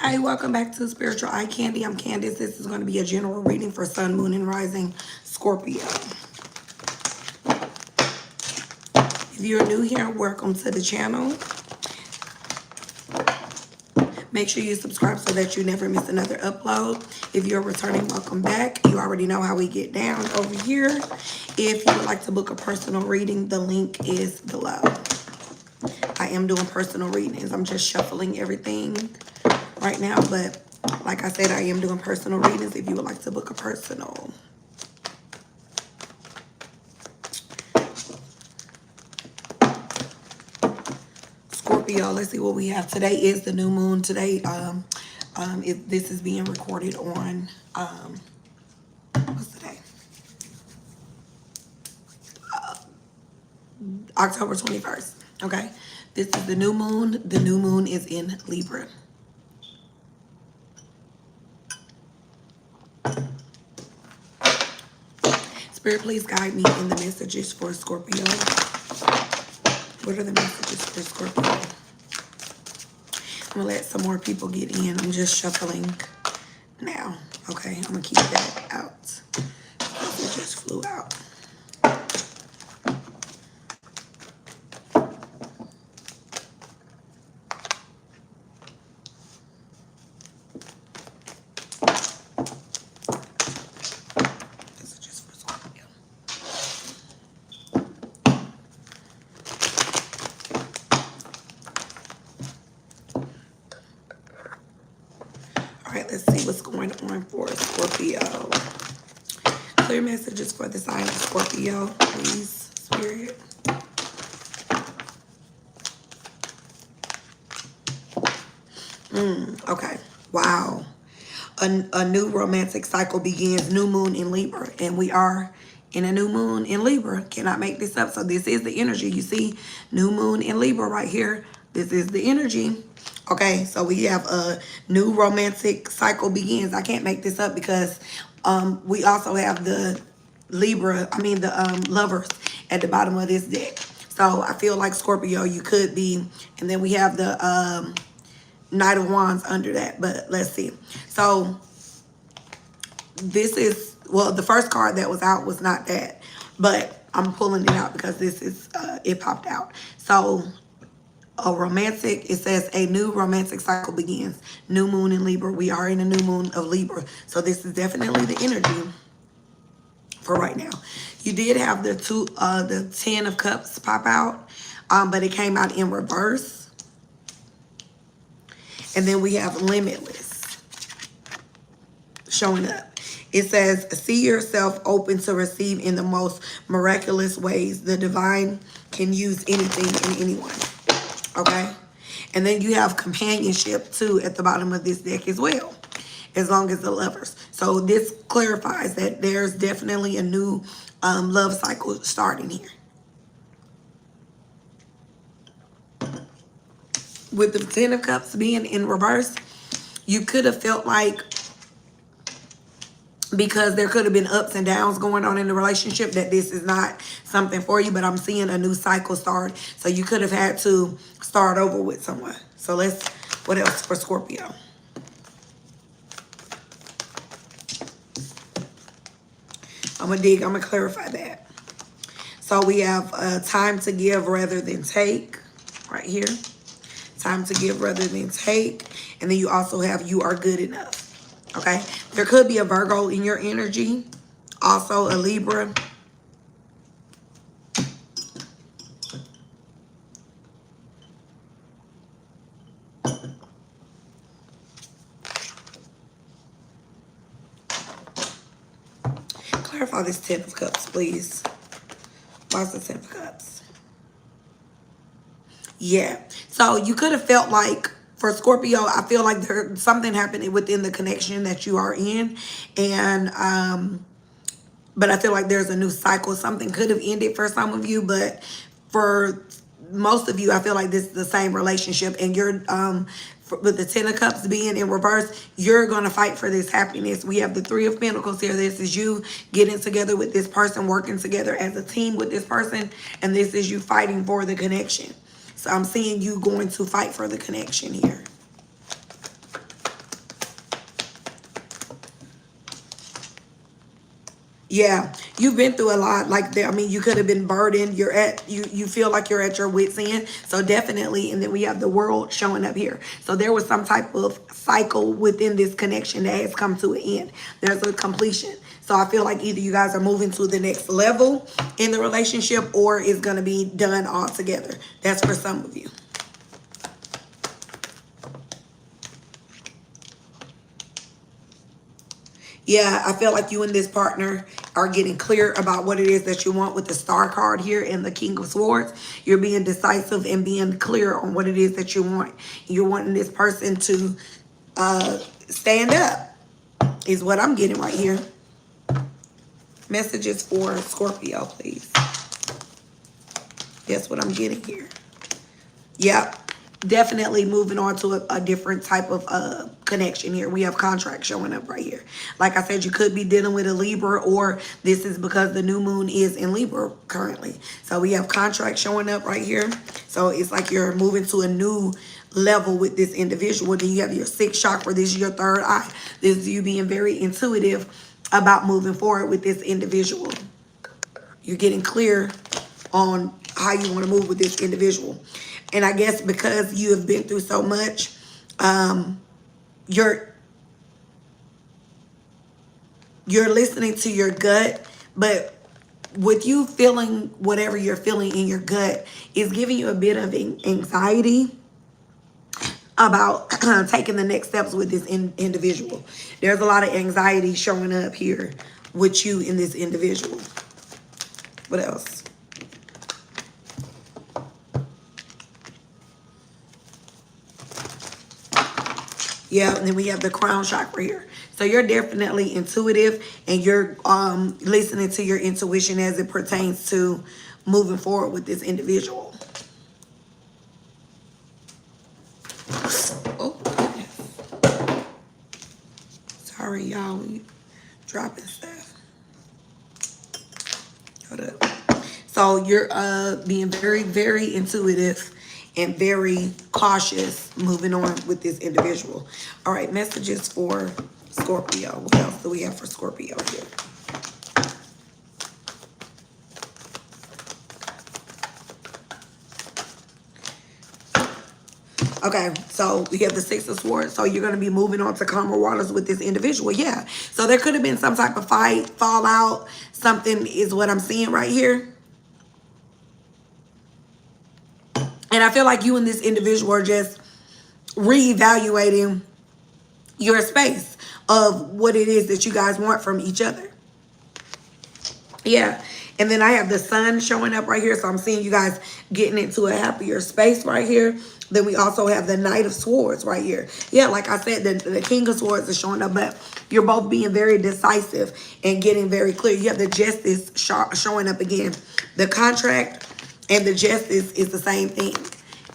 Hi, welcome back to Spiritual Eye Candy. I'm Candice. This is going to be a general reading for Sun, Moon, and Rising Scorpio. If you're new here, welcome to the channel. Make sure you subscribe so that you never miss another upload. If you're returning, welcome back. You already know how we get down over here. If you would like to book a personal reading, the link is below. I am doing personal readings. I'm just shuffling everything right now, but like I said, I am doing personal readings if you would like to book a personal. Scorpio, let's see what we have. Today is the new moon. Today, this is being recorded on, what's today? October 21st, okay? This is the new moon. The new moon is in Libra. Spirit, please guide me in the messages for Scorpio. What are the messages for Scorpio? I'm going to let some more people get in. I'm just shuffling now. Okay, I'm going to keep that out. It just flew out. Let's see what's going on for Scorpio. Clear messages for the sign of Scorpio, please, Spirit. Okay. Wow. A new romantic cycle begins. New moon in Libra. And we are in a new moon in Libra. Cannot make this up. So this is the energy. You see new moon in Libra right here. This is the energy. Okay, so we have a new romantic cycle begins. I can't make this up because we also have the lovers at the bottom of this deck. So I feel like Scorpio, you could be, and then we have the Knight of Wands under that, but let's see. So this is, well, the first card that was out was not that, but I'm pulling it out because this is, it popped out. So a romantic, it says a new romantic cycle begins. New moon in Libra. We are in a new moon of Libra. So this is definitely the energy for right now. You did have the 10 of Cups pop out, but it came out in reverse. And then we have Limitless showing up. It says, see yourself open to receive in the most miraculous ways. The divine can use anything and anyone. Okay, and then you have companionship too at the bottom of this deck as well, as long as the lovers. So this clarifies that there's definitely a new love cycle starting here. With the 10 of Cups being in reverse, you could have felt like, because there could have been ups and downs going on in the relationship, that this is not something for you, but I'm seeing a new cycle start. So you could have had to start over with someone. So what else for Scorpio? I'm going to clarify that. So we have time to give rather than take right here. Time to give rather than take. And then you also have you are good enough. Okay, there could be a Virgo in your energy, also a Libra. Clarify this 10 of Cups, please. Why's the 10 of Cups? Yeah, so you could have felt like, for Scorpio, I feel like there's something happening within the connection that you are in. And, but I feel like there's a new cycle. Something could have ended for some of you, but for most of you, I feel like this is the same relationship. And you're, with the 10 of Cups being in reverse, you're going to fight for this happiness. We have the 3 of Pentacles here. This is you getting together with this person, working together as a team with this person. And this is you fighting for the connection. So I'm seeing you going to fight for the connection here. Yeah, you've been through a lot. Like there, I mean, you could have been burdened. You feel like you're at your wits' end. So definitely, and then we have the world showing up here. So there was some type of cycle within this connection that has come to an end. There's a completion. So I feel like either you guys are moving to the next level in the relationship, or it's gonna be done altogether. That's for some of you. Yeah, I feel like you and this partner are getting clear about what it is that you want with the star card here and the King of Swords. You're being decisive and being clear on what it is that you want. You're wanting this person to stand up is what I'm getting right here. Messages for Scorpio, please. That's what I'm getting here. Yep. Definitely moving on to a different type of connection here. We have contract showing up right here. Like I said, you could be dealing with a Libra, or this is because the new moon is in Libra currently. So we have contract showing up right here. So it's like you're moving to a new level with this individual. Then you have your sixth chakra. This is your third eye. This is you being very intuitive about moving forward with this individual. You're getting clear on how you want to move with this individual. And I guess because you have been through so much, you're listening to your gut, but with you feeling whatever you're feeling in your gut is giving you a bit of anxiety about taking the next steps with this individual. There's a lot of anxiety showing up here with you in this individual. What else? Yeah, and then we have the crown chakra here. So you're definitely intuitive, and you're listening to your intuition as it pertains to moving forward with this individual. Oh, goodness. Sorry, y'all. We dropping stuff. Hold up. So you're being very, very intuitive and very cautious moving on with this individual. All right, messages for Scorpio. What else do we have for Scorpio here? Okay, so we have the Six of Swords. So you're going to be moving on to calmer waters with this individual. Yeah. So there could have been some type of fight, fallout. Something is what I'm seeing right here. And I feel like you and this individual are just reevaluating your space of what it is that you guys want from each other. Yeah. And then I have the sun showing up right here. So I'm seeing you guys getting into a happier space right here. Then we also have the Knight of Swords right here. Yeah, like I said, the King of Swords is showing up, but you're both being very decisive and getting very clear. You have the Justice showing up again. The contract and the Justice is the same thing.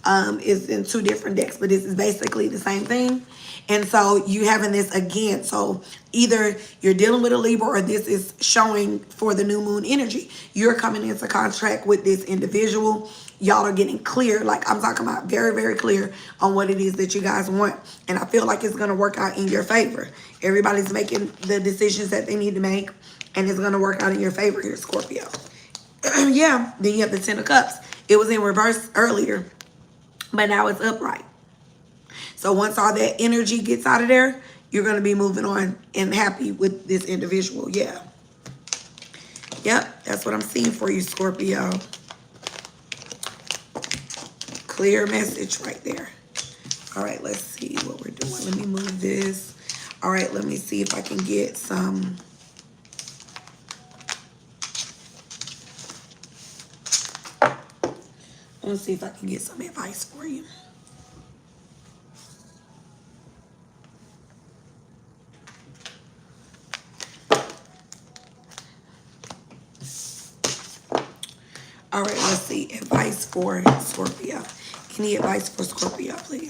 It's in two different decks, but this is basically the same thing. And so you having this again. So either you're dealing with a Libra, or this is showing for the new moon energy. You're coming into contract with this individual. Y'all are getting clear. Like I'm talking about very, very clear on what it is that you guys want. And I feel like it's going to work out in your favor. Everybody's making the decisions that they need to make, and it's going to work out in your favor here, Scorpio. Yeah. Then you have the Ten of Cups. It was in reverse earlier, but now it's upright. So once all that energy gets out of there, you're going to be moving on and happy with this individual. Yeah. Yep. That's what I'm seeing for you, Scorpio. Clear message right there. All right. Let's see what we're doing. Let me move this. All right. Let me see if I can get some. Let's see if I can get some advice for you. All right, let's see. Advice for Scorpio. Any advice for Scorpio, please?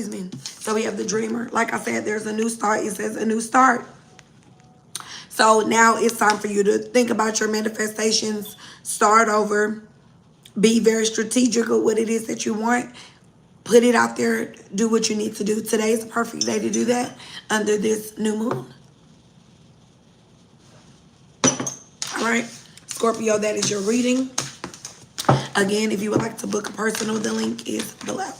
excuse me. So we have the dreamer. Like I said, there's a new start. It says a new start. So now it's time for you to think about your manifestations, start over, be very strategic of what it is that you want. Put it out there, do what you need to do. Today is a perfect day to do that under this new moon. All right, Scorpio, that is your reading. Again, if you would like to book a personal, the link is below.